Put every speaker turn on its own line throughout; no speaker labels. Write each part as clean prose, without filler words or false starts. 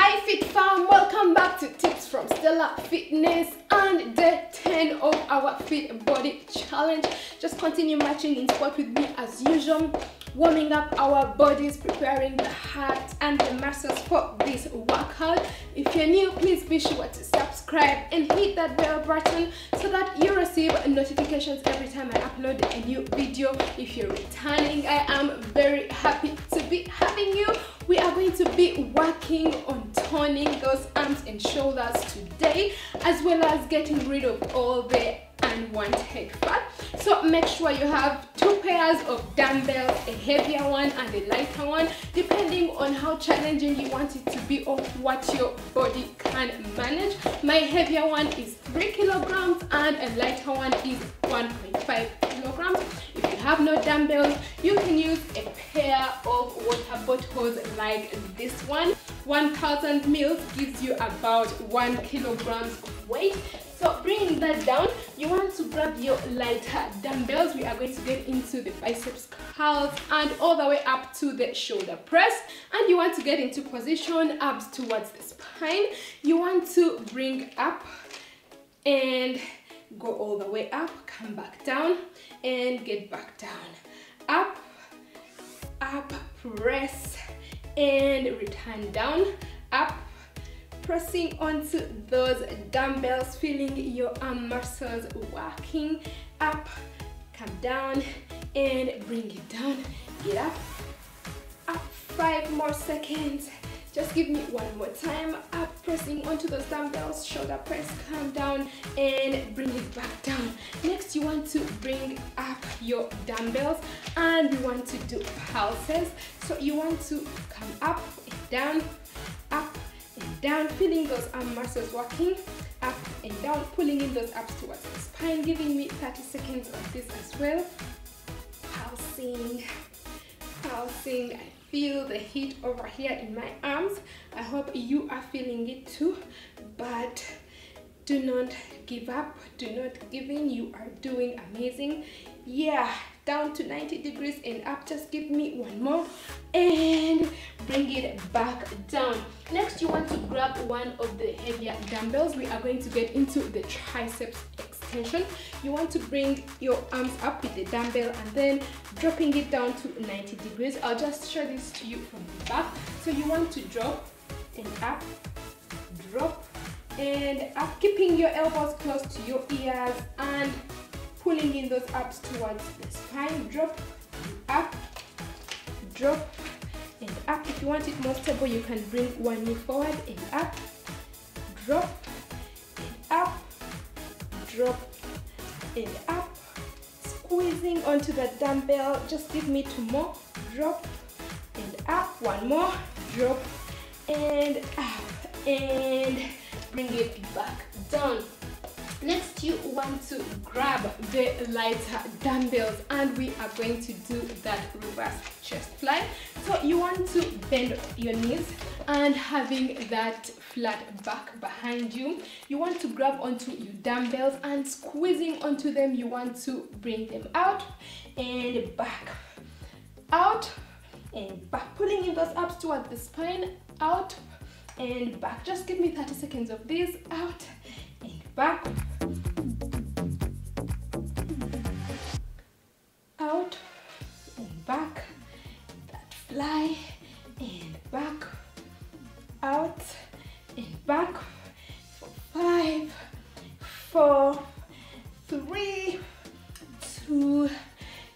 Hi Fit Fam, welcome back to Tips from Stella Fitness and day 10 of our Fit Body Challenge. Just continue marching in sport with me as usual, warming up our bodies, preparing the heart and the muscles for this workout. If you're new, please be sure to subscribe and hit that bell button so that you receive notifications every time I upload a new video. If you're returning, I am very happy to be having you. We are going to be working on toning those arms and shoulders today, as well as getting rid of all the unwanted fat. So make sure you have 2 pairs of dumbbells, a heavier one and a lighter one, depending on how challenging you want it to be or what your body can manage. My heavier one is 3 kilograms and a lighter one is 1.5 kilograms. If you have no dumbbells, you can use a pair of water bottles like this one. 1000 ml gives you about 1 kilogram of weight. So bringing that down, you want to grab your lighter dumbbells. We are going to get into the biceps curls and all the way up to the shoulder press. And you want to get into position, abs towards the spine. You want to bring up and go all the way up, come back down and get back down. Up, up, press and return down, up, pressing onto those dumbbells, feeling your arm muscles working, up, come down and bring it down, get up, up, 5 more seconds. Just give me 1 more time, up, pressing onto those dumbbells, shoulder press, come down and bring it back down. Next, you want to bring up your dumbbells and you want to do pulses. So you want to come up and down, up and down, feeling those arm muscles working, up and down, pulling in those abs towards the spine, giving me 30 seconds of this as well. Pulsing, pulsing. I feel the heat over here in my arms. I hope you are feeling it too, but do not give up, do not give in. You are doing amazing. Yeah, down to 90 degrees and up. Just give me 1 more and bring it back down. Next, you want to grab one of the heavier dumbbells. We are going to get into the triceps extension. You want to bring your arms up with the dumbbell and then dropping it down to 90 degrees. I'll just show this to you from the back. So you want to drop and up, drop and up, keeping your elbows close to your ears and pulling in those abs towards the spine. Drop, up, drop and up. If you want it more stable, you can bring one knee forward and up, drop and up, drop and up, squeezing onto the dumbbell. Just give me 2 more, drop and up, 1 more, drop and up and bring it back down. Next, you want to grab the lighter dumbbells and we are going to do that reverse chest fly. So you want to bend your knees and having that flat back behind you. You want to grab onto your dumbbells and squeezing onto them. You want to bring them out and back, out and back, pulling in those abs towards the spine, out and back. Just give me 30 seconds of this, out and back, out and back, that fly and back, out and back, for 5, 4, 3, 2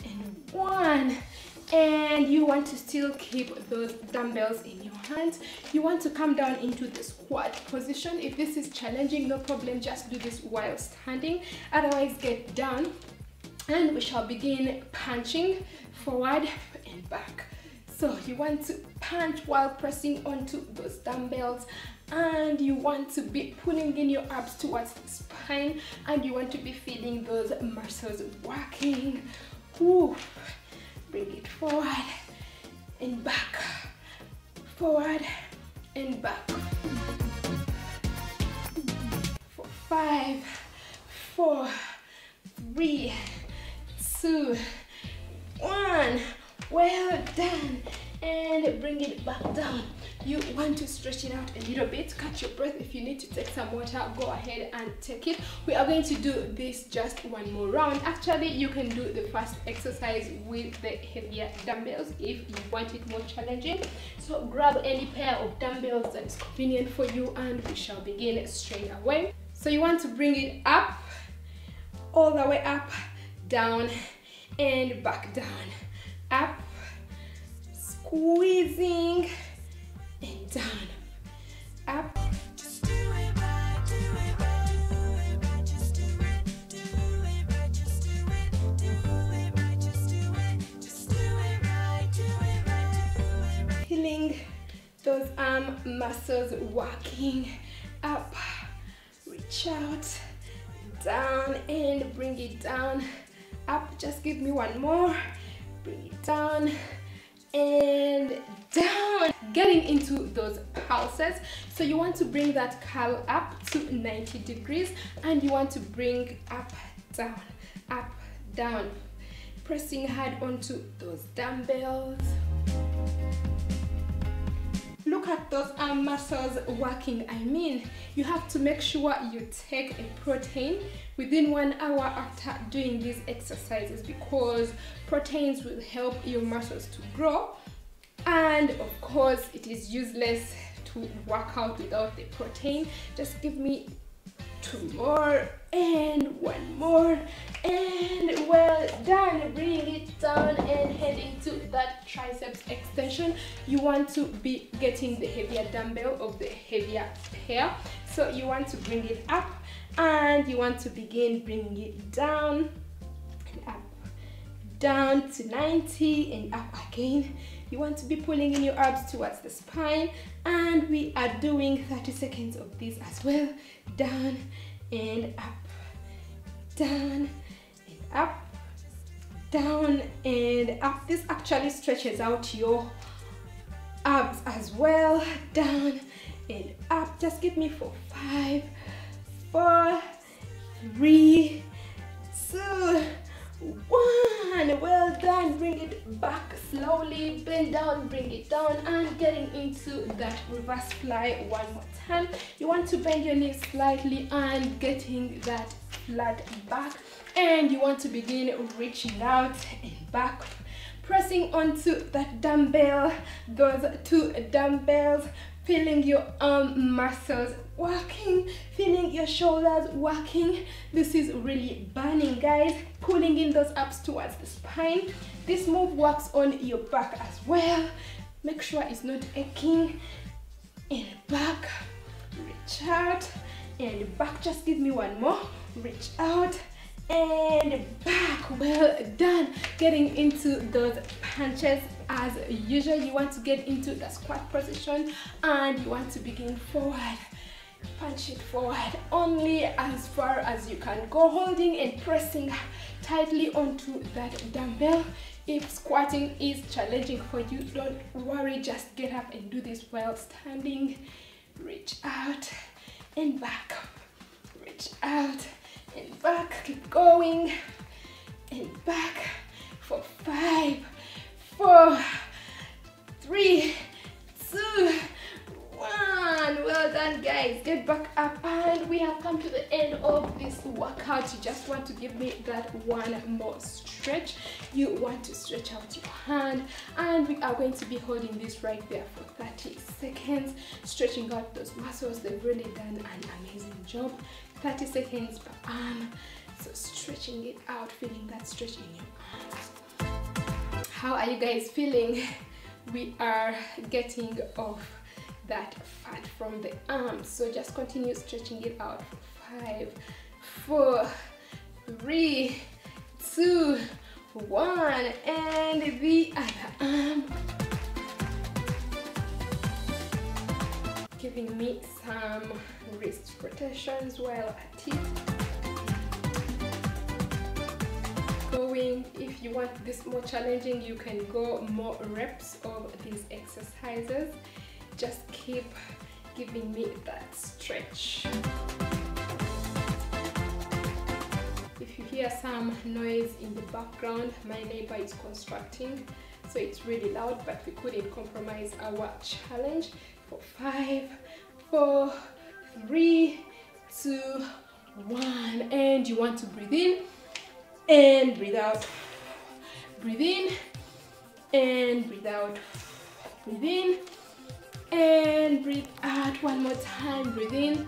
and 1. And you want to still keep those dumbbells in your hands. You want to come down into the squat position. If this is challenging, no problem, just do this while standing. Otherwise, get down and we shall begin punching forward and back. So you want to punch while pressing onto those dumbbells and you want to be pulling in your abs towards the spine and you want to be feeling those muscles working. Ooh. Bring it forward and back, forward and back. For 5, 4, 3, 2, 1. Well done. and bring it back down. You want to stretch it out a little bit. Catch your breath. If you need to take some water, go ahead and take it. We are going to do this just one more round. Actually, you can do the first exercise with the heavier dumbbells if you want it more challenging. So grab any pair of dumbbells that is convenient for you, and we shall begin straight away. So you want to bring it up, all the way up, down, and back down. Up, squeezing, and down. Up. Just do it right, do it right, do it right, just do it, do it right, just do it, do it right, just do it right, do it right. Feeling those arm muscles working. Up, reach out, down, and bring it down. Up, just give me one more. Bring it down and down. Getting into those pulses. So you want to bring that curl up to 90 degrees, and you want to bring up, down, pressing hard onto those dumbbells. Look at those arm muscles working. I mean, you have to make sure you take a protein within 1 hour after doing these exercises, because proteins will help your muscles to grow, and of course it is useless to work out without the protein. Just give me 2 more and 1 more, and well done. Bring it down and head into that triceps extension. You want to be getting the heavier dumbbell of the heavier pair, so you want to bring it up, and you want to begin bringing it down and up, down to 90 and up again. You want to be pulling in your abs towards the spine, and we are doing 30 seconds of this as well. Down and up, down and up, down and up. This actually stretches out your abs as well. Down and up. Just give me 4, 5, 4, 3, 2, 1. Well done. Bring it back slowly. Bend down, bring it down, and getting into that reverse fly one more time. You want to bend your knees slightly and getting that flat back, and you want to begin reaching out and back, pressing onto that dumbbell, those 2 dumbbells, feeling your arm muscles working, feeling your shoulders working. This is really burning, guys. Pulling in those abs towards the spine. This move works on your back as well. Make sure it's not aching. And back, reach out and back. Just give me 1 more. Reach out and back. Well done. Getting into those punches as usual. You want to get into the squat position, and you want to begin forward. Punch it forward only as far as you can go, holding and pressing tightly onto that dumbbell. If squatting is challenging for you, don't worry, just get up and do this while standing. Reach out and back, reach out and back, keep going and back for 5, 4, 3, 2, 1. Well done, guys. Get back up, and we have come to the end of this workout. You just want to give me that 1 more stretch. You want to stretch out your hand, and we are going to be holding this right there for 30 seconds, stretching out those muscles. They've really done an amazing job. 30 seconds per arm. So stretching it out, feeling that stretch in your arms. How are you guys feeling? We are getting off that fat from the arms, so just continue stretching it out for 5, 4, 3, 2, 1, and the other arm. Giving me some wrist rotations while at it. Going, if you want this more challenging, you can go more reps of these exercises. Just keep giving me that stretch. If you hear some noise in the background, my neighbor is constructing, so it's really loud, but we couldn't compromise our challenge. For 5, 4, 3, 2, 1, and you want to breathe in and breathe out. Breathe in and breathe out. Breathe in and breathe out. One more time. Breathe in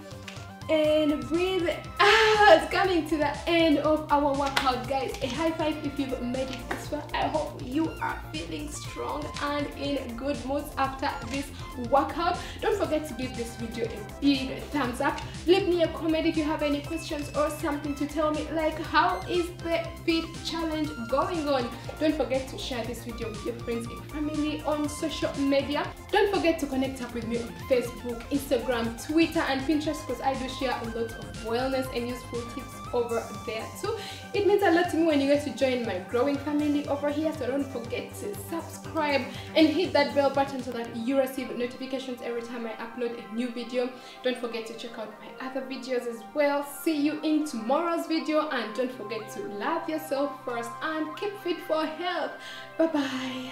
and breathe out. Coming to the end of our workout, guys. A high five if you've made it this far. I hope you are feeling strong and in good moods after this workout. Don't forget to give this video a big thumbs up. Leave me a comment if you have any questions or something to tell me, like how is the fit challenge going on. Don't forget to share this video with your friends and family on social media. Don't forget to connect up with me on Facebook, Instagram, Twitter and Pinterest, because I do share a lot of wellness and useful tips over there too. It means a lot to me when you get to join my growing family over here, so don't forget to subscribe and hit that bell button so that you receive notifications every time I upload a new video. Don't forget to check out my other videos as well. See you in tomorrow's video, and don't forget to love yourself first and keep fit for health. Bye bye.